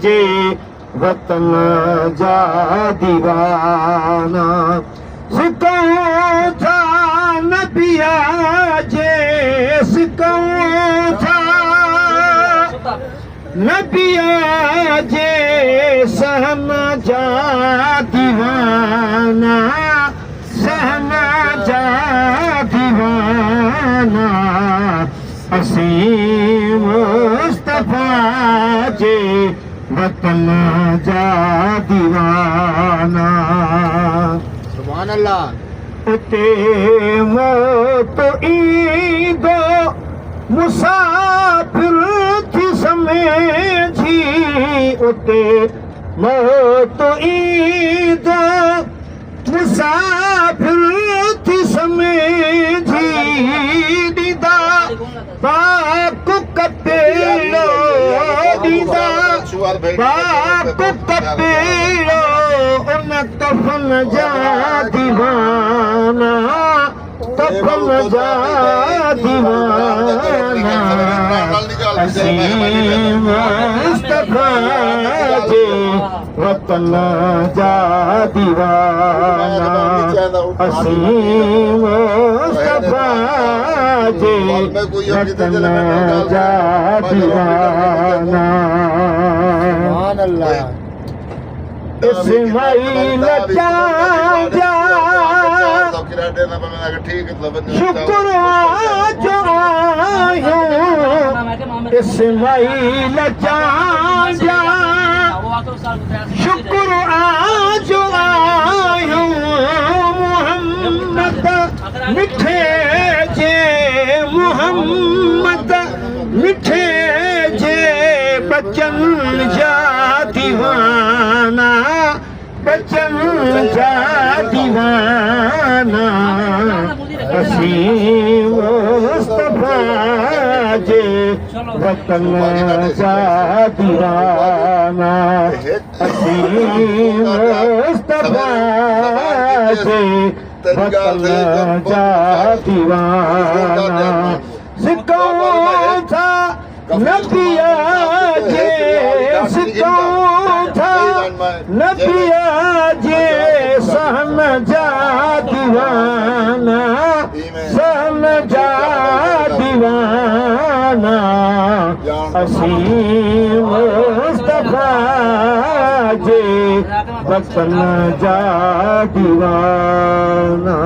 जे वतन जा दीवाना सिकऊं था नबिया जे सिकऊं था नबिया जे सहन जा दीवाना सहन जा दीवाना असीं मुस्तफा जे वतन जा दीवाना सुभान अल्लाह उते मौत ईंदो मुसाफिर थी समेझी उते मौत ईंदो मुसाफिर थी समेझी दीदा पाक कपेलो दीदा पाक कपेलो उन कफन जा दीवाना कफन जा दीवाना असीं मुस्तफा जे वतन जा दीवाना असीं मुस्तफा जे वतन जा दीवाना सुभान अल्लाह इस्माइल चाचा शुक्र जो आयो इस्माइल चाचा शुक्र जो आयो मोहम्मद मिठे जे मोहम्मद मिठे जे बचन जा दीवाना बचन जा दीवाना असीं मुस्तफा जे वतन जा दीवाना असीं मुस्तफा जे वतन जा दीवाना सिकऊं था नबिया जे सिकऊं था नबिया जे सहन जा दीवाना सहन जा दीवाना असीं मुस्तफा जे वतन जा दीवाना